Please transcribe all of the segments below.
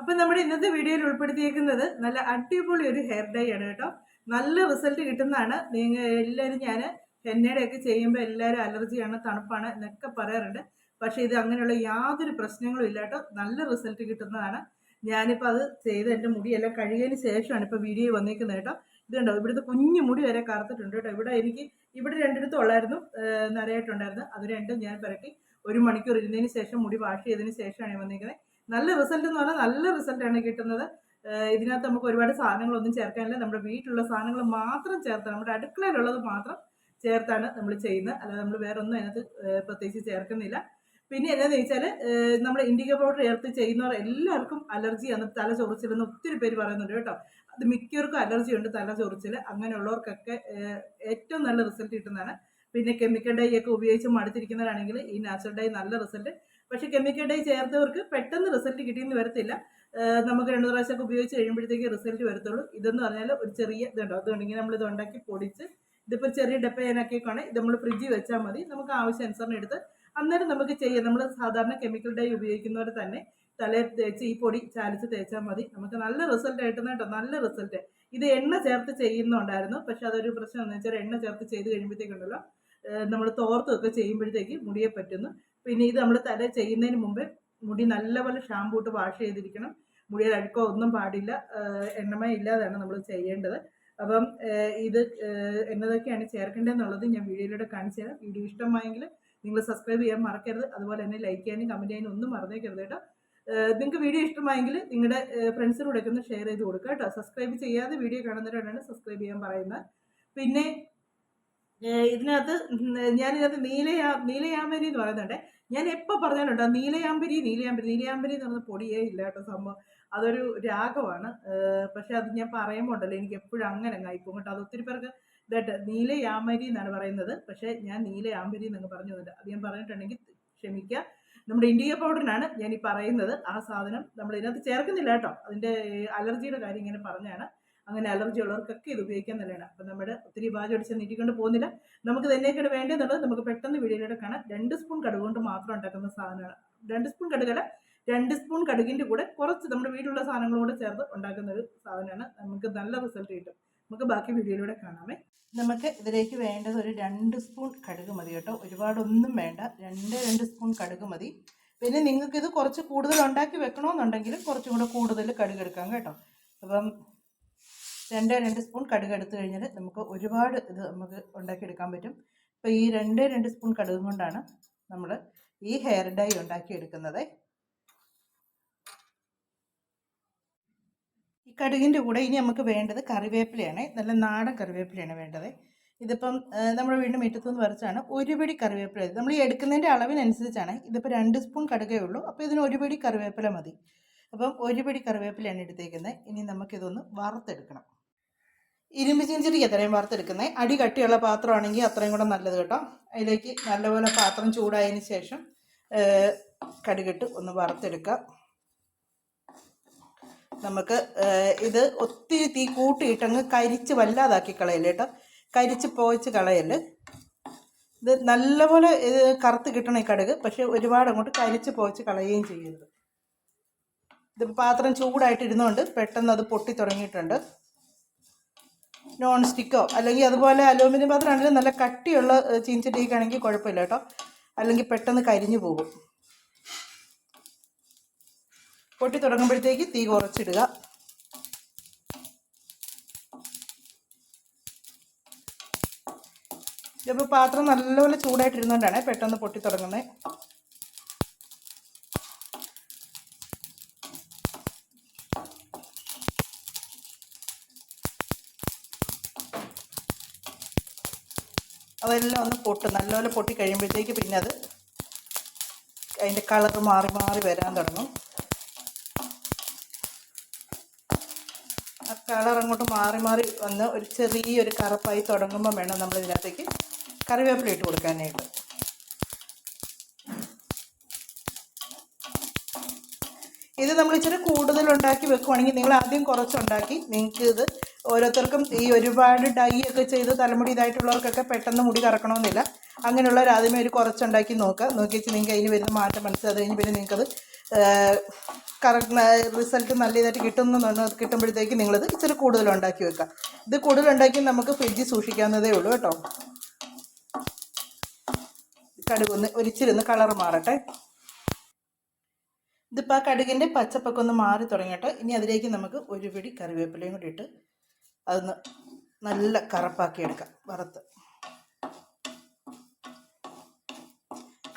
അപ്പം നമ്മുടെ ഇന്നത്തെ വീഡിയോയിൽ ഉൾപ്പെടുത്തിയിരിക്കുന്നത് നല്ല അടിപൊളി ഒരു ഹെയർ ഡൈ ആണ് കേട്ടോ. നല്ല റിസൾട്ട് കിട്ടുന്നതാണ്. നിങ്ങൾ എല്ലാവരും ഞാൻ ഹെന്നയുടെയൊക്കെ ചെയ്യുമ്പോൾ എല്ലാവരും അലർജിയാണ്, തണുപ്പാണ് എന്നൊക്കെ പറയാറുണ്ട്. പക്ഷേ ഇത് അങ്ങനെയുള്ള യാതൊരു പ്രശ്നങ്ങളും ഇല്ല കേട്ടോ. നല്ല റിസൾട്ട് കിട്ടുന്നതാണ്. ഞാനിപ്പോൾ അത് ചെയ്ത് എൻ്റെ മുടിയെല്ലാം കഴുകിയതിന് ശേഷമാണ് ഇപ്പോൾ വീഡിയോ വന്നിരിക്കുന്നത് കേട്ടോ. ഇത് കണ്ടോ, ഇവിടുത്തെ കുഞ്ഞു മുടി വരെ കറുത്തിട്ടുണ്ട് കേട്ടോ. ഇവിടെ രണ്ടിടത്തും ഉള്ളായിരുന്നു, നരയായിട്ടുണ്ടായിരുന്നു. അത് രണ്ടും ഞാൻ പുരട്ടി 1 മണിക്കൂർ ഇരുന്നതിന് ശേഷം മുടി വാഷ് ചെയ്തതിന് ശേഷമാണ് വന്നിരിക്കുന്നത്. നല്ല റിസൾട്ട് എന്ന് പറഞ്ഞാൽ നല്ല റിസൾട്ടാണ് കിട്ടുന്നത്. ഇതിനകത്ത് നമുക്ക് ഒരുപാട് സാധനങ്ങളൊന്നും ചേർക്കാനില്ല. നമ്മുടെ വീട്ടിലുള്ള സാധനങ്ങൾ മാത്രം ചേർത്താണ്, നമ്മുടെ അടുക്കളയിലുള്ളത് മാത്രം ചേർത്താണ് നമ്മൾ ചെയ്യുന്നത്. അല്ലാതെ നമ്മൾ വേറെ ഒന്നും അതിനകത്ത് പ്രത്യേകിച്ച് ചേർക്കുന്നില്ല. പിന്നെ എന്താണെന്ന് വെച്ചാൽ നമ്മൾ ഇൻഡിഗോ പൗഡർ ചേർത്ത് ചെയ്യുന്നവർ എല്ലാവർക്കും അലർജിയാണ്, തല ചൊറിച്ചിലെന്ന് ഒത്തിരി പേര് പറയുന്നുണ്ട് കേട്ടോ. അത് മിക്കവർക്കും അലർജി ഉണ്ട്, തല ചൊറിച്ചിൽ. അങ്ങനെയുള്ളവർക്കൊക്കെ ഏറ്റവും നല്ല റിസൾട്ട് കിട്ടുന്നതാണ്. പിന്നെ കെമിക്കൽ ഡൈ ഒക്കെ ഉപയോഗിച്ച് മടുത്തിരിക്കുന്നവരാണെങ്കിൽ ഈ നാച്ചുറൽ ഡൈ നല്ല റിസൾട്ട്. പക്ഷേ കെമിക്കൽ ഡൈ ചേർത്തവർക്ക് പെട്ടെന്ന് റിസൾട്ട് കിട്ടിയെന്ന് വരത്തില്ല. നമുക്ക് 2 പ്രാവശ്യമൊക്കെ ഉപയോഗിച്ച് കഴിയുമ്പോഴത്തേക്ക് റിസൾട്ട് വരത്തുള്ളൂ. ഇതെന്ന് പറഞ്ഞാൽ ഒരു ചെറിയ ഇതുണ്ടോ, അതുകൊണ്ടെങ്കിൽ നമ്മളിത് ഉണ്ടാക്കി പൊടിച്ച് ഇതിപ്പോൾ ചെറിയ ഡപ്പയാനൊക്കെയാണ്. ഇത് നമ്മൾ ഫ്രിഡ്ജിൽ വെച്ചാൽ മതി. നമുക്ക് ആവശ്യാനുസരണം എടുത്ത് അന്നേരം നമുക്ക് ചെയ്യാം. നമ്മൾ സാധാരണ കെമിക്കൽ ഡൈ ഉപയോഗിക്കുന്നവർ തന്നെ തലയിൽ തേച്ച് ഈ പൊടി ചാലിച്ച് തേച്ചാൽ മതി. നമുക്ക് നല്ല റിസൾട്ട് കിട്ടുന്ന കേട്ടോ, നല്ല റിസൾട്ട്. ഇത് എണ്ണ ചേർത്ത് ചെയ്യുന്നുണ്ടായിരുന്നു. പക്ഷെ അതൊരു പ്രശ്നം എന്ന് വെച്ചാൽ എണ്ണ ചേർത്ത് ചെയ്ത് കഴിയുമ്പോഴത്തേക്കുണ്ടല്ലോ നമ്മൾ തോർത്തൊക്കെ ചെയ്യുമ്പോഴത്തേക്ക് മുടിയെ പറ്റുന്നു. പിന്നെ ഇത് നമ്മൾ തല ചെയ്യുന്നതിന് മുമ്പേ മുടി നല്ലപോലെ ഷാമ്പൂ ഇട്ട് വാഷ് ചെയ്തിരിക്കണം. മുടിയിൽ അഴുക്കോ ഒന്നും പാടില്ല, എണ്ണമയം ഇല്ലാതാണ് നമ്മൾ ചെയ്യേണ്ടത്. അപ്പം ഇത് എന്നതൊക്കെയാണ് ചേർക്കേണ്ടതെന്നുള്ളത് ഞാൻ വീഡിയോയിലൂടെ കാണിച്ചു തരാം. വീഡിയോ ഇഷ്ടമായെങ്കിൽ നിങ്ങൾ സബ്സ്ക്രൈബ് ചെയ്യാൻ മറക്കരുത്. അതുപോലെ തന്നെ ലൈക്ക് ചെയ്യാനും കമൻറ്റ് ചെയ്യാനും ഒന്നും മറന്നേക്കരുത് കേട്ടോ. നിങ്ങൾക്ക് വീഡിയോ ഇഷ്ടമായെങ്കിൽ നിങ്ങളുടെ ഫ്രണ്ട്സിനോടൊക്കെ ഒന്ന് ഷെയർ ചെയ്ത് കൊടുക്കുക കേട്ടോ. സബ്സ്ക്രൈബ് ചെയ്യാതെ വീഡിയോ കാണുന്നവരോടാണ് സബ്സ്ക്രൈബ് ചെയ്യാൻ പറയുന്നത്. പിന്നെ ഇതിനകത്ത് ഞാനിതിനകത്ത് നീലയാമ്പരി എന്ന് പറയുന്നുണ്ട്. ഞാൻ എപ്പോൾ പറഞ്ഞാലുണ്ടോ നീലയാമ്പരി എന്ന് പറയുന്ന പൊടിയേ ഇല്ല കേട്ടോ. സംഭവം അതൊരു രാഗമാണ്. പക്ഷെ അത് ഞാൻ പറയുമ്പോൾ ഉണ്ടല്ലോ എനിക്ക് എപ്പോഴും അങ്ങനെ ആയിപ്പോകും കേട്ടോ. അത് ഒത്തിരി പേർക്ക് ഇതായിട്ട് നീലയാമ്പരി എന്നാണ് പറയുന്നത്. പക്ഷേ ഞാൻ നീലയാമ്പരി എന്നങ്ങ് പറഞ്ഞു തന്നിട്ട് അത് ഞാൻ പറഞ്ഞിട്ടുണ്ടെങ്കിൽ ക്ഷമിക്കുക. നമ്മുടെ ഇൻഡിഗോ പൗഡറിനാണ് ഞാൻ ഈ പറയുന്നത്. ആ സാധനം നമ്മൾ ഇതിനകത്ത് ചേർക്കുന്നില്ല കേട്ടോ. അതിൻ്റെ അലർജിയുടെ കാര്യം ഇങ്ങനെ പറഞ്ഞാണ്. അങ്ങനെ അലർജി ഉള്ളവർക്കൊക്കെ ഇത് ഉപയോഗിക്കാൻ നല്ലതാണ്. അപ്പം നമ്മുടെ ഒത്തിരി വാചടിച്ച് നീട്ടിക്കൊണ്ട് പോകുന്നില്ല. നമുക്ക് തന്നെയൊക്കെയാണ് വേണ്ടതെന്നുള്ളത് നമുക്ക് പെട്ടെന്ന് വീഡിയോയിലൂടെ കാണാം. 2 സ്പൂൺ കടുക് കൊണ്ട് മാത്രം ഉണ്ടാക്കുന്ന സാധനമാണ്. 2 സ്പൂൺ കടുകല്ല, 2 സ്പൂൺ കടുകിൻ്റെ കൂടെ കുറച്ച് നമ്മുടെ വീട്ടിലുള്ള സാധനങ്ങളോട് ചേർത്ത് ഉണ്ടാക്കുന്ന ഒരു സാധനമാണ്. നമുക്ക് നല്ല റിസൾട്ട് കിട്ടും. നമുക്ക് ബാക്കി വീഡിയോയിലൂടെ കാണാമേ. നമുക്ക് ഇതിലേക്ക് വേണ്ടത് ഒരു 2 സ്പൂൺ കടുക് മതി കേട്ടോ. ഒരുപാടൊന്നും വേണ്ട, 2 സ്പൂൺ കടുക് മതി. പിന്നെ നിങ്ങൾക്കിത് കുറച്ച് കൂടുതൽ ഉണ്ടാക്കി വെക്കണമെന്നുണ്ടെങ്കിൽ കുറച്ചും കൂടെ കൂടുതൽ കടുക് എടുക്കാം കേട്ടോ. അപ്പം 2 സ്പൂൺ കടുക് എടുത്തു കഴിഞ്ഞാൽ നമുക്ക് ഒരുപാട് ഇത് നമുക്ക് ഉണ്ടാക്കിയെടുക്കാൻ പറ്റും. അപ്പോൾ ഈ 2 സ്പൂൺ കടുക് കൊണ്ടാണ് നമ്മൾ ഈ ഹെയർ ഡൈ ഉണ്ടാക്കിയെടുക്കുന്നത്. ഈ കടുകിൻ്റെ കൂടെ ഇനി നമുക്ക് വേണ്ടത് കറിവേപ്പിലയാണ്. നല്ല നാടൻ കറിവേപ്പിലയാണ് വേണ്ടത്. ഇതിപ്പം നമ്മുടെ വീടിൻ്റെ മുറ്റത്തുനിന്ന് പറിച്ചാണ്. 1 പിടി കറിവേപ്പില. നമ്മൾ ഈ എടുക്കുന്നതിൻ്റെ അളവിനനുസരിച്ചാണ്. ഇതിപ്പോൾ 2 സ്പൂൺ കടുകേ ഉള്ളൂ. അപ്പോൾ ഇതിന് 1 പിടി കറിവേപ്പില മതി. അപ്പം 1 പിടി കറിവേപ്പിലയാണ് എടുത്തേക്കുന്നത്. ഇനി നമുക്കിതൊന്ന് വറുത്തെടുക്കണം. ഇരുമ്പ് ചീഞ്ചട്ടിക്ക് എത്രയും വറുത്തെടുക്കുന്നത്. അടി കട്ടിയുള്ള പാത്രമാണെങ്കിൽ അത്രയും കൂടെ നല്ലത് കേട്ടോ. അതിലേക്ക് നല്ലപോലെ പാത്രം ചൂടായതിന് ശേഷം കടുകിട്ട് ഒന്ന് വറുത്തെടുക്കാം. നമുക്ക് ഇത് ഒത്തിരി തീ കൂട്ടിയിട്ടങ്ങ് കരിച്ച് വല്ലാതാക്കി കളയല്ലേ കേട്ടോ. കരിച്ച് പോയിച്ച് കളയല്. ഇത് നല്ലപോലെ ഇത് കറുത്ത് കിട്ടണം ഈ കടുക്. പക്ഷെ ഒരുപാട് അങ്ങോട്ട് കരിച്ച് പോയിച്ച് കളയുകയും ചെയ്യരുത്. ഇത് പാത്രം ചൂടായിട്ടിരുന്നുകൊണ്ട് പെട്ടെന്ന് അത് പൊട്ടി തുടങ്ങിയിട്ടുണ്ട്. നോൺ സ്റ്റിക്കോ അല്ലെങ്കിൽ അതുപോലെ അലൂമിനിയം പാത്രം ആണെങ്കിലും നല്ല കട്ടിയുള്ള ചീഞ്ചട്ടിയൊക്കെയാണെങ്കിൽ കുഴപ്പമില്ല കേട്ടോ. അല്ലെങ്കിൽ പെട്ടെന്ന് കരിഞ്ഞു പോകും. പൊട്ടി തുടങ്ങുമ്പോഴത്തേക്ക് തീ കുറച്ചിടുക. ഇതിപ്പോൾ പാത്രം നല്ലപോലെ ചൂടായിട്ടിരുന്നുകൊണ്ടാണ് പെട്ടെന്ന് പൊട്ടി തുടങ്ങുന്നത്. അതെല്ലാം ഒന്ന് നല്ലപോലെ പൊട്ടി കഴിയുമ്പോഴത്തേക്ക് പിന്നെ അത് അതിൻ്റെ കളറ് മാറി മാറി വരാൻ തുടങ്ങും. ആ കളർ അങ്ങോട്ട് മാറി മാറി വന്ന് ഒരു ചെറിയൊരു കറുപ്പായി തുടങ്ങുമ്പോൾ വേണം നമ്മൾ ഇതിനകത്തേക്ക് കറിവേപ്പില ഇട്ട് കൊടുക്കാനായിട്ട്. ഇത് നമ്മൾ ഇച്ചിരി കൂടുതൽ ഉണ്ടാക്കി വെക്കുവാണെങ്കിൽ നിങ്ങൾ ആദ്യം കുറച്ചുണ്ടാക്കി നിങ്ങൾക്ക് ഇത് ഓരോരുത്തർക്കും ഈ ഒരുപാട് ഡൈ ഒക്കെ ചെയ്ത് തലമുടി ഇതായിട്ടുള്ളവർക്കൊക്കെ പെട്ടെന്ന് മുടി കറക്കണമെന്നില്ല. അങ്ങനെയുള്ളവർ ആദ്യമേ ഒരു കുറച്ചുണ്ടാക്കി നോക്കുക. നോക്കി വെച്ച് നിങ്ങൾക്ക് അതിന് വരുന്ന മാറ്റം മനസ്സിലാക്കി കഴിഞ്ഞ് പിന്നെ നിങ്ങൾക്കത് കറക്റ്റ് റിസൾട്ട് നല്ല ഇതായിട്ട് കിട്ടുമ്പോഴത്തേക്ക് നിങ്ങളിത് ഇച്ചിരി കൂടുതൽ ഉണ്ടാക്കി വെക്കുക. ഇത് കൂടുതൽ ഉണ്ടാക്കി നമുക്ക് ഫ്രിഡ്ജിൽ സൂക്ഷിക്കാവുന്നതേ ഉള്ളൂ കേട്ടോ. കടുകൊന്ന് ഒരിച്ചിരുന്ന് കളർ മാറട്ടെ. ഇതിപ്പോൾ ആ കടുകിൻ്റെ പച്ചപ്പൊക്കെ ഒന്ന് മാറി തുടങ്ങിയിട്ട് ഇനി അതിലേക്ക് നമുക്ക് ഒരു പിടി കറിവേപ്പിലയും കൂടി ഇട്ട് അതൊന്ന് നല്ല കറുപ്പാക്കി എടുക്കാം വറുത്ത്.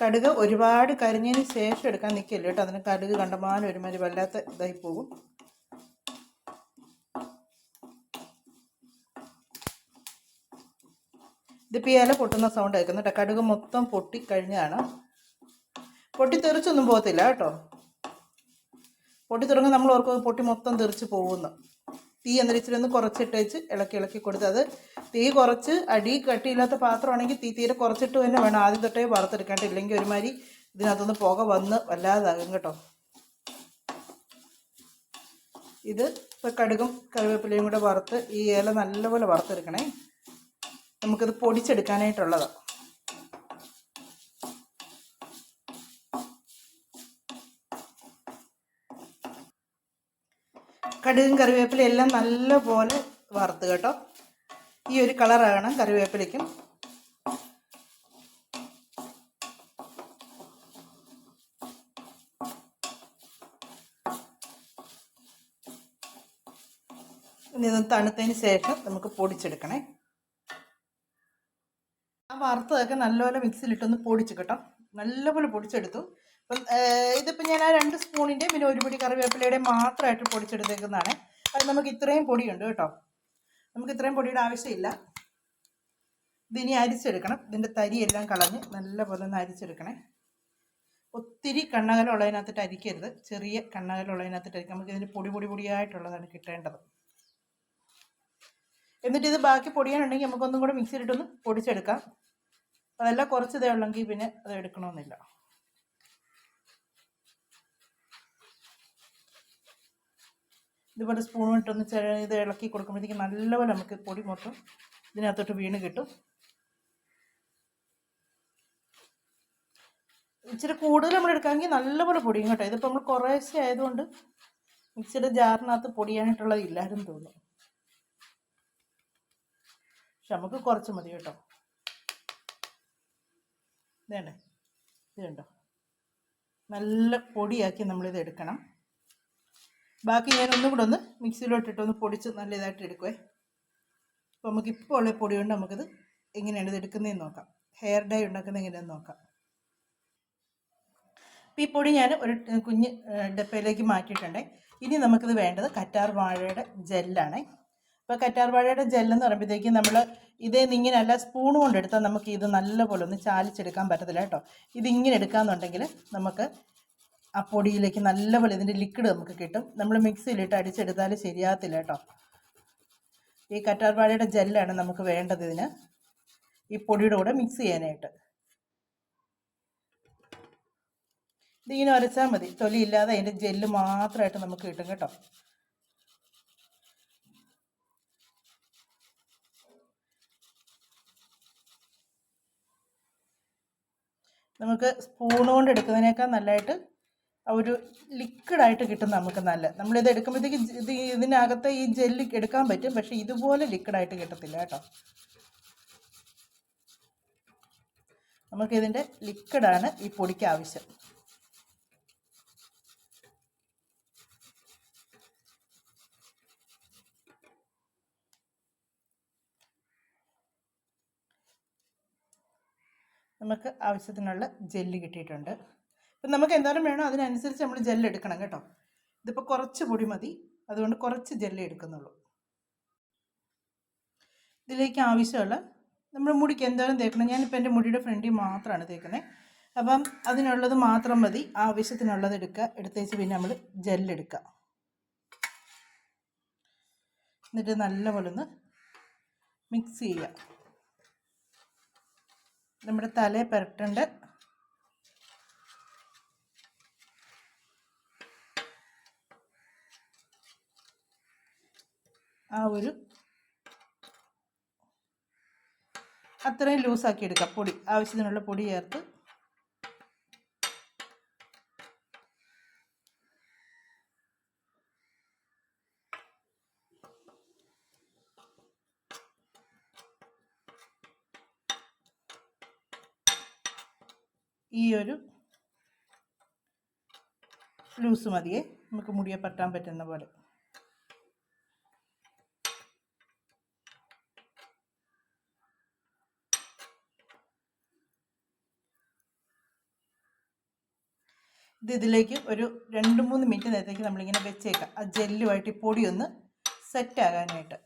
കടുക് ഒരുപാട് കരിഞ്ഞതിന് ശേഷം എടുക്കാൻ നിൽക്കില്ല കേട്ടോ. അതിന് കടുക് കണ്ടമാനം ഒരുമാതിരി വല്ലാത്ത ഇതായി പോകും. ഇതിപ്പോൾ ഇല പൊട്ടുന്ന സൗണ്ട് കേൾക്കുന്നു കേട്ടോ. കടുക് മൊത്തം പൊട്ടി കഴിഞ്ഞാണ്. പൊട്ടിത്തെറിച്ചൊന്നും പോകത്തില്ല കേട്ടോ. പൊട്ടി തുടങ്ങി നമ്മൾ ഓർക്കും പൊട്ടി മൊത്തം തെറിച്ച് പോകുന്നു. തീ എന്നിരിച്ചിട്ട് ഒന്ന് കുറച്ചിട്ട് വെച്ച് ഇളക്കി കൊടുത്ത്, അത് തീ കുറച്ച് അടി കട്ടിയില്ലാത്ത പാത്രമാണെങ്കിൽ തീരെ കുറച്ചിട്ട് തന്നെ വേണം ആദ്യം തൊട്ടേ വറുത്തെടുക്കാണ്ട്. ഇല്ലെങ്കിൽ ഒരുമാതിരി ഇതിനകത്തുനിന്ന് പുക വന്ന് വല്ലാതാകും കേട്ടോ. ഇത് ഇപ്പോൾ കടുകും കറിവേപ്പിലയും കൂടെ വറുത്ത് ഈ ഇല നല്ലപോലെ വറുത്തെടുക്കണേ. നമുക്കിത് പൊടിച്ചെടുക്കാനായിട്ടുള്ളതാണ്. കടുകും കറിവേപ്പിലയും എല്ലാം നല്ലപോലെ വറുത്ത് കേട്ടോ. ഈ ഒരു കളറാകണം കറിവേപ്പിലയ്ക്കും. ഇനി ഇത് തണുത്തതിന് ശേഷം നമുക്ക് പൊടിച്ചെടുക്കണേ. ആ വറുത്തതൊക്കെ നല്ലപോലെ മിക്സിയിലിട്ടൊന്ന് പൊടിച്ച് കേട്ടോ. നല്ലപോലെ പൊടിച്ചെടുത്തു. അപ്പം ഇതിപ്പോൾ ഞാൻ ആ 2 സ്പൂണിൻ്റെ പിന്നെ ഒരു പിടി കറിവേപ്പിലയുടെ മാത്രമായിട്ട് പൊടിച്ചെടുത്തേക്കുന്നതാണ്. അത് നമുക്ക് ഇത്രയും പൊടിയുണ്ട് കേട്ടോ. നമുക്ക് ഇത്രയും പൊടിയുടെ ആവശ്യമില്ല. ഇതിനി അരിച്ചെടുക്കണം. ഇതിൻ്റെ തരിയെല്ലാം കളഞ്ഞ് നല്ലപോലെ ഒന്ന് അരിച്ചെടുക്കണേ. ഒത്തിരി കണ്ണകലുള്ളതിനകത്തിട്ട് അരിക്കരുത്. ചെറിയ കണ്ണകലുള്ളതിനകത്തിട്ട് അരിക്കാം. നമുക്ക് ഇതിന് പൊടിയായിട്ടുള്ളതാണ് കിട്ടേണ്ടത്. എന്നിട്ട് ഇത് ബാക്കി പൊടിയാനുണ്ടെങ്കിൽ നമുക്കൊന്നും കൂടെ മിക്സിയിലിട്ടൊന്ന് പൊടിച്ചെടുക്കാം. അതല്ല കുറച്ചതേ ഉള്ളെങ്കിൽ പിന്നെ അത് എടുക്കണമെന്നില്ല. ഇതുപോലെ സ്പൂൺ ഇട്ടൊന്ന് ഇത് ഇളക്കി കൊടുക്കുമ്പോഴത്തേക്ക് നല്ലപോലെ നമുക്ക് പൊടി മൊത്തം ഇതിനകത്തോട്ട് വീണ് കിട്ടും. ഇച്ചിരി കൂടുതൽ നമ്മൾ എടുക്കാമെങ്കിൽ നല്ലപോലെ പൊടിയും കേട്ടോ. ഇതിപ്പോൾ നമ്മൾ കുറേശ്ശെ ആയതുകൊണ്ട് മിക്സിയുടെ ജാറിനകത്ത് പൊടിയാനായിട്ടുള്ളത് ഇല്ലായിരുന്നു തോന്നുന്നു. പക്ഷെ നമുക്ക് കുറച്ച് മതി കേട്ടോ. ഇതേണ്ടേ, ഇത് കണ്ടോ, നല്ല പൊടിയാക്കി നമ്മളിത് എടുക്കണം. ബാക്കി ഞാൻ ഒന്നും കൂടെ ഒന്ന് മിക്സിയിലോട്ടിട്ടൊന്ന് പൊടിച്ച് നല്ല ഇതായിട്ട് എടുക്കുവേ. അപ്പോൾ നമുക്കിപ്പോൾ ഉള്ള പൊടി കൊണ്ട് നമുക്കിത് എങ്ങനെയാണ് ഇത് എടുക്കുന്നതെന്ന് നോക്കാം. ഹെയർ ഡൈ ഉണ്ടാക്കുന്നത് എങ്ങനെയാണെന്ന് നോക്കാം. അപ്പോൾ ഈ പൊടി ഞാൻ ഒരു കുഞ്ഞ് ഡപ്പയിലേക്ക് മാറ്റിയിട്ടുണ്ട്. ഇനി നമുക്കിത് വേണ്ടത് കറ്റാർ വാഴയുടെ ജെല്ലാണ്. അപ്പോൾ കറ്റാർ വാഴയുടെ ജെല്ലെന്ന് പറയുമ്പോഴത്തേക്കും നമ്മൾ ഇതേ ഇങ്ങനെയല്ല സ്പൂൺ കൊണ്ട് എടുത്താൽ നമുക്ക് ഇത് നല്ലപോലെ ഒന്ന് ചാലിച്ചെടുക്കാൻ പറ്റത്തില്ല കേട്ടോ. ഇതിങ്ങനെ എടുക്കാമെന്നുണ്ടെങ്കിൽ നമുക്ക് ആ പൊടിയിലേക്ക് നല്ലപോലെ ഇതിൻ്റെ ലിക്വിഡ് നമുക്ക് കിട്ടും. നമ്മൾ മിക്സിയിലിട്ട് അടിച്ചെടുത്താൽ ശരിയാകത്തില്ല കേട്ടോ. ഈ കറ്റാർ വാഴയുടെ ജെല്ലാണ് നമുക്ക് വേണ്ടത് ഇതിന്, ഈ പൊടിയുടെ കൂടെ മിക്സ് ചെയ്യാനായിട്ട്. ഇതിങ്ങനെ അരച്ചാൽ മതി. തൊലിയില്ലാതെ അതിൻ്റെ ജെല്ല് മാത്രമായിട്ട് നമുക്ക് കിട്ടും കേട്ടോ. നമുക്ക് സ്പൂൺ കൊണ്ട് എടുക്കുന്നതിനേക്കാൾ നല്ലതായിട്ട് ഒരു ലിക്വിഡായിട്ട് കിട്ടും നമുക്ക് നല്ല. നമ്മളിത് എടുക്കുമ്പോഴത്തേക്ക് ഇതിനകത്ത് ഈ ജെല്ല് എടുക്കാൻ പറ്റും, പക്ഷെ ഇതുപോലെ ലിക്വിഡായിട്ട് കിട്ടത്തില്ല കേട്ടോ. നമുക്കിതിൻ്റെ ലിക്വിഡാണ് ഈ പൊടിക്ക് ആവശ്യം. നമുക്ക് ആവശ്യത്തിനുള്ള ജെല്ല് കിട്ടിയിട്ടുണ്ട്. അപ്പം നമുക്ക് എന്തായാലും വേണോ അതിനനുസരിച്ച് നമ്മൾ ജെല്ല് എടുക്കണം കേട്ടോ. ഇതിപ്പോൾ കുറച്ച് പൊടി മതി, അതുകൊണ്ട് കുറച്ച് ജെല്ല് എടുക്കുന്നുള്ളൂ. ഇതിലേക്ക് ആവശ്യമുള്ള നമ്മൾ മുടിക്ക് എന്തായാലും തേക്കണം. ഞാനിപ്പോൾ എൻ്റെ മുടിയുടെ ഫ്രണ്ടിൽ മാത്രമാണ് തേക്കുന്നത്. അപ്പം അതിനുള്ളത് മാത്രം മതി. ആവശ്യത്തിനുള്ളത് എടുക്കുക. എടുത്തേച്ച് പിന്നെ നമ്മൾ ജെല്ലെടുക്കുക. എന്നിട്ട് നല്ലപോലെ ഒന്ന് മിക്സ് ചെയ്യുക. നമ്മുടെ തലയെ പുരട്ടേണ്ട ആ ഒരു അത്രയും ലൂസാക്കി എടുക്കാം. പൊടി ആവശ്യത്തിനുള്ള പൊടി ചേർത്ത് ഈ ഒരു ലൂസ് മതിയേ, നമുക്ക് മുടിയെ പറ്റാൻ പറ്റുന്ന പോലെ. ഇതിലേക്ക് ഒരു 2-3 മിനിറ്റ് നേരത്തേക്ക് നമ്മളിങ്ങനെ വെച്ചേക്കാം, ആ ജെല്ലുമായിട്ട് ഈ പൊടി ഒന്ന് സെറ്റാകാനായിട്ട്.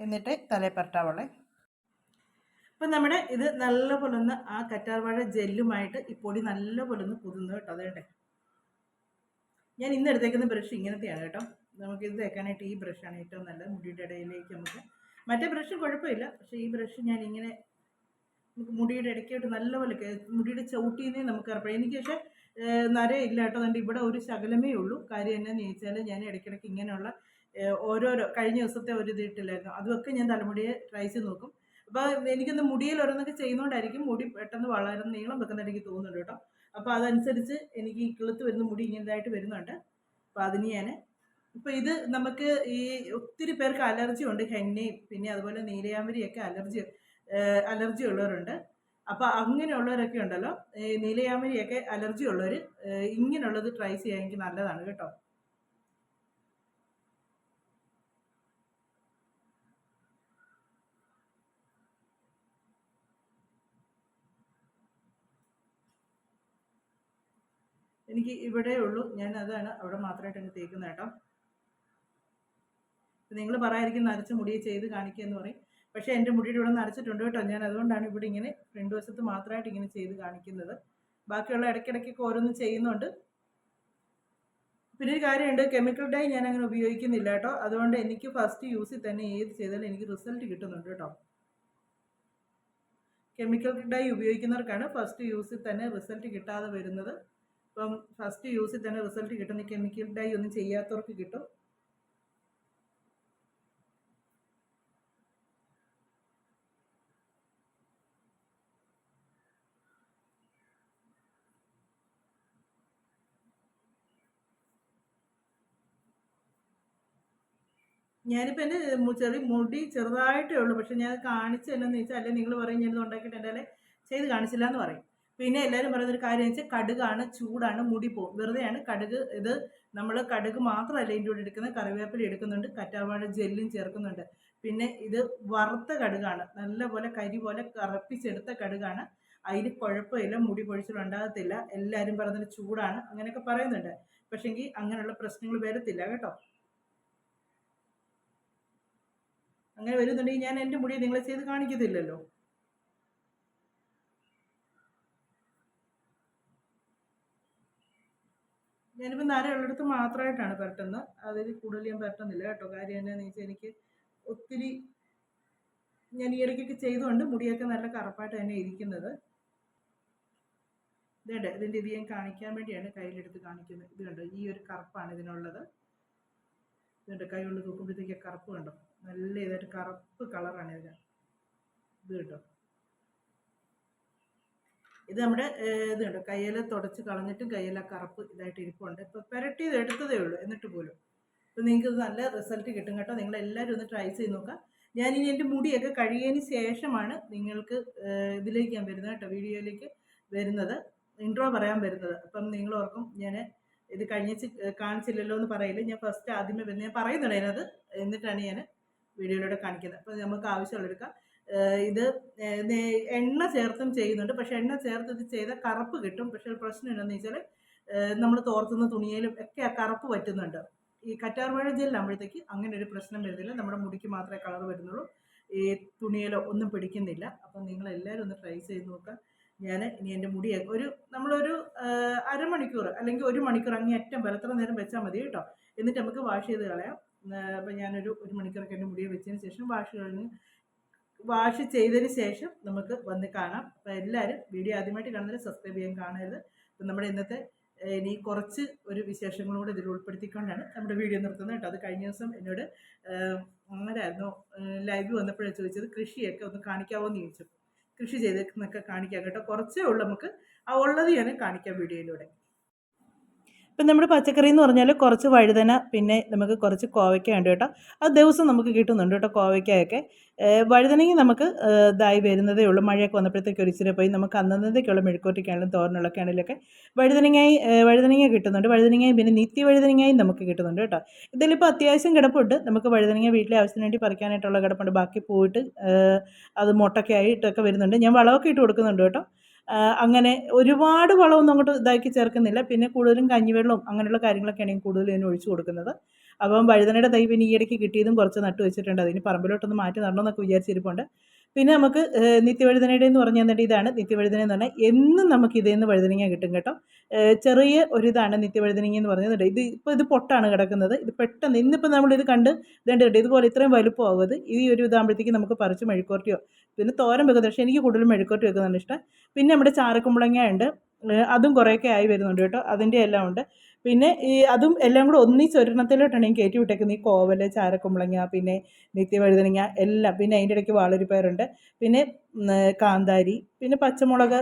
എന്നിട്ട് തലയിൽ പരട്ടാവുള്ളേ. അപ്പം നമ്മുടെ ഇത് നല്ലപോലെ ഒന്ന് ആ കറ്റാർവാഴ ജെല്ലുമായിട്ട് ഈ പൊടി നല്ലപോലെ ഒന്ന് കുതിർന്നു കേട്ടോ. അതേട്ടെ, ഞാൻ ഇന്ന് എടുത്തേക്കുന്ന ബ്രഷ് ഇങ്ങനത്തെയാണ് കേട്ടോ. നമുക്കിത് തേക്കാനായിട്ട് ഈ ബ്രഷാണ് ഏറ്റവും നല്ലത്. മുടിയുടെ ഇടയിലേക്ക് നമുക്ക് മറ്റേ ബ്രഷ് കുഴപ്പമില്ല, പക്ഷേ ഈ ബ്രഷ് ഞാൻ ഇങ്ങനെ നമുക്ക് മുടിയുടെ ഇടയ്ക്കായിട്ട് നല്ലപോലെ മുടിയുടെ ചവിട്ടിന്നേ നമുക്ക് അറിയാം. എനിക്ക് പക്ഷേ നരയില്ല കേട്ടോ. അതുകൊണ്ട് ഇവിടെ ഒരു ശകലമേ ഉള്ളൂ. കാര്യം എന്നാന്ന് ചോദിച്ചാൽ ഞാൻ ഇടയ്ക്കിടയ്ക്ക് ഇങ്ങനെയുള്ള ഓരോരോ കഴിഞ്ഞ ദിവസത്തെ ഒരു ഇത് ഇട്ടില്ലായിരുന്നു, അതുമൊക്കെ ഞാൻ തലമുടിയെ ട്രൈ ചെയ്ത് നോക്കും. അപ്പോൾ എനിക്കൊന്ന് മുടിയിൽ ഓരോന്നൊക്കെ ചെയ്യുന്നതുകൊണ്ടായിരിക്കും മുടി പെട്ടെന്ന് വളരെ നീളം വെക്കുന്നതായിട്ട് എനിക്ക് തോന്നുന്നുണ്ട് കേട്ടോ. അപ്പോൾ അതനുസരിച്ച് എനിക്ക് ഈ കിളുത്ത് വരുന്ന മുടി ഇങ്ങനതായിട്ട് വരുന്നുണ്ട്. അപ്പോൾ അതിന് ഞാൻ ഇപ്പോൾ ഇത് നമുക്ക് ഈ ഒത്തിരി പേർക്ക് അലർജി ഉണ്ട്, ഹെന്നയും പിന്നെ അതുപോലെ നീലയാമ്പരിയൊക്കെ അലർജി ഉള്ളവരുണ്ട്. അപ്പോൾ അങ്ങനെയുള്ളവരൊക്കെ ഉണ്ടല്ലോ, നീലയാമ്പരിയൊക്കെ അലർജി ഉള്ളവർ ഇങ്ങനെയുള്ളത് ട്രൈ ചെയ്യാൻ എനിക്ക് നല്ലതാണ് കേട്ടോ. എനിക്ക് ഇവിടെ ഉള്ളൂ, ഞാൻ അതാണ് അവിടെ മാത്രമായിട്ട് അങ്ങ് തേക്കുന്നത് കേട്ടോ. നിങ്ങൾ പറയാതിരിക്കും നരച്ച മുടിയെ ചെയ്ത് കാണിക്കുക എന്ന് പറയും, പക്ഷേ എൻ്റെ മുടിയുടെ ഇവിടെ നരച്ചിട്ടുണ്ട് കേട്ടോ. ഞാൻ അതുകൊണ്ടാണ് ഇവിടെ ഇങ്ങനെ ഫ്രണ്ട് വശത്ത് മാത്രമായിട്ട് ഇങ്ങനെ ചെയ്ത് കാണിക്കുന്നത്. ബാക്കിയുള്ള ഇടയ്ക്കിടയ്ക്കൊക്കെ ഓരോന്നും ചെയ്യുന്നുണ്ട്. പിന്നെ ഒരു കാര്യമുണ്ട്, കെമിക്കൽ ഡൈ ഞാൻ അങ്ങനെ ഉപയോഗിക്കുന്നില്ല കേട്ടോ. അതുകൊണ്ട് എനിക്ക് ഫസ്റ്റ് യൂസിൽ തന്നെ ഏത് ചെയ്താലും എനിക്ക് റിസൾട്ട് കിട്ടുന്നുണ്ട് കേട്ടോ. കെമിക്കൽ ഡൈ ഉപയോഗിക്കുന്നവർക്കാണ് ഫസ്റ്റ് യൂസിൽ തന്നെ റിസൾട്ട് കിട്ടാതെ വരുന്നത്. അപ്പം ഫസ്റ്റ് യൂസിൽ തന്നെ റിസൾട്ട് കിട്ടുന്ന കെമിക്കൽ ഡൈ ഒന്നും ചെയ്യാത്തവർക്ക് കിട്ടും. ഞാനിപ്പോൾ എൻ്റെ മുടി ചെറുതായിട്ടേ ഉള്ളൂ, പക്ഷെ ഞാൻ കാണിച്ചു എന്നാന്ന് ചോദിച്ചാൽ അല്ലെങ്കിൽ നിങ്ങൾ പറയും ഞാനിത് ഉണ്ടാക്കിയിട്ട് എൻ്റെ ചെയ്ത് കാണിച്ചില്ല എന്ന് പറയും. പിന്നെ എല്ലാവരും പറയുന്നൊരു കാര്യം എന്ന് വെച്ചാൽ കടുകാണ്, ചൂടാണ്, മുടി പോകും, വെറുതെയാണ്. കടുക് ഇത് നമ്മൾ കടുക് മാത്രമല്ല ഇതിൻ്റെ കൂടെ എടുക്കുന്നത്, കറിവേപ്പില എടുക്കുന്നുണ്ട്, കറ്റാർവാഴ ജെല്ലും ചേർക്കുന്നുണ്ട്. പിന്നെ ഇത് വറുത്ത കടുകാണ്, നല്ലപോലെ കരി പോലെ കറപ്പിച്ചെടുത്ത കടുകാണ്. അതിന് കുഴപ്പമില്ല, മുടി പൊഴിച്ചിലുണ്ടാകത്തില്ല. എല്ലാവരും പറയുന്നത് ചൂടാണ് അങ്ങനെയൊക്കെ പറയുന്നുണ്ട്, പക്ഷെങ്കിൽ അങ്ങനെയുള്ള പ്രശ്നങ്ങൾ വരത്തില്ല കേട്ടോ. അങ്ങനെ വരുന്നുണ്ടെങ്കിൽ ഞാൻ എൻ്റെ മുടി നിങ്ങളെ ചെയ്ത് കാണിക്കത്തില്ലല്ലോ. ഞാനിപ്പോൾ നരയുള്ളിടത്ത് മാത്രമായിട്ടാണ് പരട്ടുന്നത്, അതിൽ കൂടുതൽ ഞാൻ പരട്ടുന്നില്ല കേട്ടോ. കാര്യം എന്താണെന്ന് വെച്ചാൽ എനിക്ക് ഒത്തിരി ഞാൻ ഈ ഇടയ്ക്കൊക്കെ ചെയ്തുകൊണ്ട് മുടിയൊക്കെ നല്ല കറുപ്പായിട്ട് തന്നെ ഇരിക്കുന്നത്. ഇതേണ്ട ഇതിൻ്റെ ഇത് ഞാൻ കാണിക്കാൻ വേണ്ടിയാണ് കയ്യിലെടുത്ത് കാണിക്കുന്നത്. ഇത് കണ്ടോ, ഈ ഒരു കറുപ്പാണ് ഇതിനുള്ളത്. ഇതുണ്ട്, കൈ കൊണ്ട് തൂക്കുമ്പോഴത്തേക്ക് കറുപ്പ് കണ്ടോ, നല്ല ഇതായിട്ട് കറുപ്പ് കളറാണ് ഇതിന്. ഇത് കേട്ടോ, ഇത് നമ്മുടെ ഇത് കണ്ടോ, കയ്യിൽ തുടച്ച് കളഞ്ഞിട്ടും കയ്യിൽ കറുപ്പ് ഇതായിട്ട് ഇരിപ്പുണ്ട്. ഇപ്പോൾ പുരട്ടിയത് എടുത്തതേ ഉള്ളൂ എന്നിട്ട് പോലും. അപ്പോൾ നിങ്ങൾക്ക് ഇത് നല്ല റിസൾട്ട് കിട്ടും കേട്ടോ. നിങ്ങളെല്ലാവരും ഒന്ന് ട്രൈ ചെയ്ത് നോക്കാം. ഞാനിനി എൻ്റെ മുടിയൊക്കെ കഴുകിയതിന് ശേഷമാണ് നിങ്ങൾക്ക് ഇതിലേക്ക് ഞാൻ വരുന്നത് കേട്ടോ, വീഡിയോയിലേക്ക് വരുന്നത്, ഇൻട്രോ പറയാൻ വരുന്നത്. അപ്പം നിങ്ങൾ ഓർക്കും ഞാൻ ഇത് കാണിച്ചില്ലല്ലോ എന്ന് പറയില്ല. ഞാൻ ഫസ്റ്റ് ആദ്യമേ വരുന്നത് ഞാൻ പറയുന്നുണ്ട് അതിനകത്ത്, എന്നിട്ടാണ് ഞാൻ വീഡിയോയിലൂടെ കാണിക്കുന്നത്. അപ്പോൾ നമുക്ക് ആവശ്യമുള്ളെടുക്കാം. ഇത് എണ്ണ ചേർത്തും ചെയ്യുന്നുണ്ട്, പക്ഷെ എണ്ണ ചേർത്ത് ഇത് ചെയ്താൽ കറുപ്പ് കിട്ടും. പക്ഷെ പ്രശ്നം എന്താണെന്ന് വെച്ചാൽ നമ്മൾ തോർത്തുന്ന തുണിയിലും ഒക്കെ കറുപ്പ് പറ്റുന്നുണ്ട്. ഈ കറ്റാർവാഴ ജെല്ലാകുമ്പോഴത്തേക്ക് അങ്ങനെ ഒരു പ്രശ്നം വരുന്നില്ല, നമ്മുടെ മുടിക്ക് മാത്രമേ കളർ വരുന്നുള്ളൂ, ഈ തുണിയിലോ ഒന്നും പിടിക്കുന്നില്ല. അപ്പം നിങ്ങളെല്ലാവരും ഒന്ന് ട്രൈ ചെയ്ത് നോക്കുക. ഞാൻ ഇനി എൻ്റെ മുടി നമ്മളൊരു അരമണിക്കൂർ അല്ലെങ്കിൽ 1 മണിക്കൂർ അങ്ങേയറ്റം വരെ എത്ര നേരം വെച്ചാൽ മതി കേട്ടോ. എന്നിട്ട് നമുക്ക് വാഷ് ചെയ്ത് കളയാം. അപ്പം ഞാനൊരു 1 മണിക്കൂറൊക്കെ എൻ്റെ മുടിയെ വെച്ചതിന് ശേഷം വാഷ് ചെയ്തതിന് ശേഷം നമുക്ക് വന്ന് കാണാം. അപ്പോൾ എല്ലാവരും വീഡിയോ ആദ്യമായിട്ട് കാണുന്നവരെ സബ്സ്ക്രൈബ് ചെയ്യാൻ കാണരുത്. അപ്പം നമ്മുടെ ഇന്നത്തെ ഇനി കുറച്ച് ഒരു വിശേഷങ്ങളും കൂടെ ഇതിൽ ഉൾപ്പെടുത്തിക്കൊണ്ടാണ് നമ്മുടെ വീഡിയോ നിർത്തുന്നത് കേട്ടോ. അത് കഴിഞ്ഞ ദിവസം എന്നോട് ആരായിരുന്നു ലൈവ് വന്നപ്പോഴാണ് ചോദിച്ചത്, കൃഷിയൊക്കെ ഒന്ന് കാണിക്കാമോ എന്ന് ചോദിച്ചു. കൃഷി ചെയ്തേക്കുന്നൊക്കെ കാണിക്കാം കേട്ടോ. കുറച്ചേ ഉള്ളൂ, നമുക്ക് ആ ഉള്ളത് ഞാൻ കാണിക്കാം വീഡിയോയിലൂടെ. ഇപ്പം നമ്മുടെ പച്ചക്കറി എന്ന് പറഞ്ഞാൽ കുറച്ച് വഴുതന, പിന്നെ നമുക്ക് കുറച്ച് കോവയ്ക്ക ഉണ്ട് കേട്ടോ. അത് ദിവസം നമുക്ക് കിട്ടുന്നുണ്ട് കേട്ടോ, കോവയ്ക്കയൊക്കെ. വഴുതനങ്ങ നമുക്ക് ഇതായി വരുന്നതേ ഉള്ളൂ. മഴയൊക്കെ വന്നപ്പോഴത്തേക്ക് ഒരു ഇച്ചിരി പോയി. നമുക്ക് അന്നന്നത്തേക്കുള്ള മെഴുക്കുവരട്ടിക്കാണെങ്കിലും തോരനുള്ളൊക്കെ ആണെങ്കിലൊക്കെ വഴുതനങ്ങ കിട്ടുന്നുണ്ട്. വഴുതനങ്ങയും പിന്നെ നിത്യവഴുതനങ്ങയും നമുക്ക് കിട്ടുന്നുണ്ട് കേട്ടോ. ഇതിലിപ്പോൾ അത്യാവശ്യം കിടപ്പുണ്ട്. നമുക്ക് വഴുതനങ്ങ വീട്ടിലെ ആവശ്യത്തിന് വേണ്ടി പറിക്കാനായിട്ടുള്ള കിടപ്പുണ്ട്. ബാക്കി പോയിട്ട് അത് മുട്ടൊക്കെ ആയിട്ടൊക്കെ വരുന്നുണ്ട്. ഞാൻ വളമൊക്കെ ഇട്ട് കൊടുക്കുന്നുണ്ട് കേട്ടോ. അങ്ങനെ ഒരുപാട് വളമൊന്നും അങ്ങോട്ട് ഇതാക്കി ചേർക്കുന്നില്ല. പിന്നെ കൂടുതലും കഞ്ഞിവെള്ളവും അങ്ങനെയുള്ള കാര്യങ്ങളൊക്കെയാണ് ഞാൻ കൂടുതലും ഇതിന് ഒഴിച്ച് കൊടുക്കുന്നത്. അപ്പം വഴുതനയുടെ തൈ പിന്നെ ഈയിടയ്ക്ക് കിട്ടിയതും കുറച്ച് നട്ട് വെച്ചിട്ടുണ്ട്. അതിന് പറമ്പിലോട്ടൊന്ന് മാറ്റി നടണമെന്നൊക്കെ വിചാരിച്ചിരിപ്പുണ്ട്. പിന്നെ നമുക്ക് നിത്യവഴുതനയുടെ എന്ന് പറഞ്ഞു തന്നിട്ട് ഇതാണ് നിത്യവഴുതന എന്ന് പറഞ്ഞാൽ എന്നും നമുക്ക് ഇതിൽ നിന്ന് വഴുതനങ്ങ കിട്ടും കേട്ടോ. ചെറിയ ഒരിതാണ് നിത്യവഴുതനങ്ങ എന്ന് പറയുന്നത്. ഇത് പൊട്ടാണ് കിടക്കുന്നത്. ഇത് പെട്ടെന്ന് ഇന്നിപ്പോൾ നമ്മളിത് കണ്ട് ഇതുണ്ട് ഇതുപോലെ ഇത്രയും വലുപ്പമാകും. അത് ഈ ഒരു ഇതാകുമ്പോഴത്തേക്ക് നമുക്ക് പറിച്ച് മെഴുക്കുവരട്ടിയോ പിന്നെ തോരൻ വെക്കുന്നത്. പക്ഷേ എനിക്ക് കൂടുതലും മെഴുക്കുവരട്ടി വെക്കുന്നതാണ് ഇഷ്ടം. പിന്നെ നമ്മുടെ ചാരക്കുമ്പളങ്ങ ഉണ്ട്. അതും കുറേയൊക്കെ ആയി വരുന്നുണ്ട് കേട്ടോ. അതിൻ്റെ എല്ലാം ഉണ്ട്. പിന്നെ അതും എല്ലാം കൂടെ ഒന്നിച്ചൊരെണ്ണത്തിലോട്ടാണ് ഞാൻ കയറ്റി വിട്ടേക്കുന്നത്. ഈ കോവൽ, ചാരക്കുമ്പളങ്ങ, പിന്നെ നിത്യവഴുതനങ്ങ എല്ലാം. പിന്നെ അതിൻ്റെ ഇടയ്ക്ക് വാളരിപ്പയറുണ്ട്. പിന്നെ കാന്താരി, പിന്നെ പച്ചമുളക്,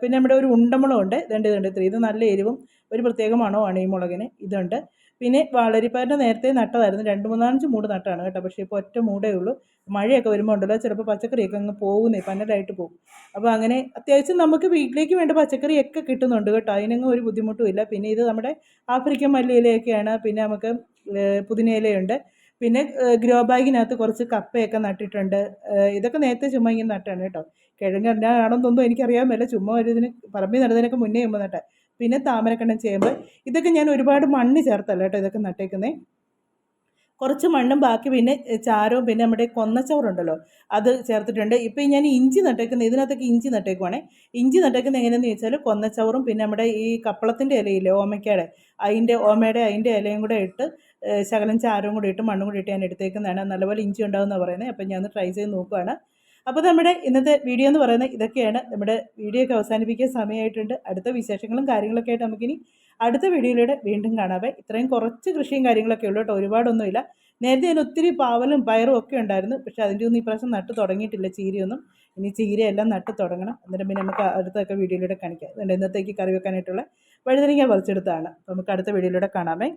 പിന്നെ നമ്മുടെ ഒരു ഉണ്ടമുളകുണ്ട്. ഇതുണ്ട് ഇത് നല്ല എരിവും ഒരു പ്രത്യേക മണവുമാണ് ഈ മുളകിന്. ഇതുണ്ട്. പിന്നെ വാളരിപ്പയറിൻ്റെ നേരത്തെ നട്ടതായിരുന്നു. 2, 3, 5 മൂട് നട്ടതാണ് കേട്ടോ. പക്ഷേ ഇപ്പോൾ ഒറ്റ മൂടേ ഉള്ളൂ. മഴയൊക്കെ വരുമ്പോൾ ഉണ്ടല്ലോ ചിലപ്പോൾ പച്ചക്കറിയൊക്കെ അങ്ങ് പോകുന്നേ, പന്നലായിട്ട് പോകും. അപ്പോൾ അങ്ങനെ അത്യാവശ്യം നമുക്ക് വീട്ടിലേക്ക് വേണ്ട പച്ചക്കറിയൊക്കെ കിട്ടുന്നുണ്ട് കേട്ടോ. അതിനൊന്നും ഒരു ബുദ്ധിമുട്ടും ഇല്ല. പിന്നെ ഇത് നമ്മുടെ ആഫ്രിക്കൻ മല്ലിയിലയൊക്കെയാണ്. പിന്നെ നമുക്ക് പുതിനയിലയുണ്ട്. പിന്നെ ഗ്രോ ബാഗിനകത്ത് കുറച്ച് കപ്പയൊക്കെ നട്ടിട്ടുണ്ട്. ഇതൊക്കെ നേരത്തെ ചുമ്മാ ഇങ്ങനെ നട്ടാണ് കേട്ടോ. കിഴങ്ങ് എന്നാണെന്നൊന്നും എനിക്കറിയാൻ മേല. ചുമ്മാ ഒരു ഇതിന് പറമ്പിൽ നടുന്നതിനൊക്കെ മുന്നേ ചുമ്മാ നട്ടെ. പിന്നെ താമരക്കണ്ണം, ചേമ്പ്, ഇതൊക്കെ ഞാൻ ഒരുപാട് മണ്ണ് ചേർത്തല്ല കേട്ടോ ഇതൊക്കെ നട്ടേക്കുന്നത്. കുറച്ച് മണ്ണും ബാക്കി പിന്നെ ചാരവും പിന്നെ നമ്മുടെ കൊന്നച്ചവറുണ്ടല്ലോ അത് ചേർത്തിട്ടുണ്ട്. ഇപ്പം ഞാൻ ഇഞ്ചി നട്ടേക്കുന്നത് ഇതിനകത്തൊക്കെ ഇഞ്ചി നട്ടേക്കുവാണേ. ഇഞ്ചി നട്ടേക്കുന്നത് എങ്ങനെയാണെന്ന് ചോദിച്ചാൽ കൊന്നച്ചവറും പിന്നെ നമ്മുടെ ഈ കപ്പളത്തിൻ്റെ ഇലയില്ലേ ഓമയ്ക്കയുടെ അതിൻ്റെ ഇലയും കൂടെ ഇട്ട് ശകലം ചാരവും കൂടി ഇട്ട് മണ്ണും കൂടി ഇട്ട് ഞാൻ എടുത്തേക്കുന്നതാണ്. നല്ലപോലെ ഇഞ്ചി ഉണ്ടാകുമെന്നാണ് പറയുന്നത്. അപ്പം ഞാൻ ട്രൈ ചെയ്ത് നോക്കുകയാണ്. അപ്പോൾ നമ്മുടെ ഇന്നത്തെ വീഡിയോ എന്ന് പറയുന്നത് ഇതൊക്കെയാണ്. നമ്മുടെ വീഡിയോ ഒക്കെ അവസാനിപ്പിക്കാൻ സമയമായിട്ടുണ്ട്. അടുത്ത വിശേഷങ്ങളും കാര്യങ്ങളൊക്കെ ആയിട്ട് നമുക്കിനി അടുത്ത വീഡിയോയിലൂടെ വീണ്ടും കാണാവേ. ഇത്രയും കുറച്ച് കൃഷിയും കാര്യങ്ങളൊക്കെ ഉള്ളൂ കേട്ടോ, ഒരുപാടൊന്നുമില്ല. നേരത്തെ ഞാൻ ഒത്തിരി പാവലും പയറും ഒക്കെ ഉണ്ടായിരുന്നു. പക്ഷേ അതിൻ്റെ ഒന്നും ഇപ്രാവശ്യം നട്ട് തുടങ്ങിയിട്ടില്ല, ചീരയൊന്നും. ഇനി ചീരയെല്ലാം നട്ട് തുടങ്ങണം. എന്നിട്ട് പിന്നെ നമുക്ക് അടുത്തൊക്കെ വീഡിയോയിലൂടെ കാണിക്കാം. അതുകൊണ്ട് ഇന്നത്തേക്ക് കറി വെക്കാനായിട്ടുള്ള വഴുതനങ്ങ പറിച്ചെടുത്താണ്. നമുക്ക് അടുത്ത വീഡിയോയിലൂടെ കാണാമേ.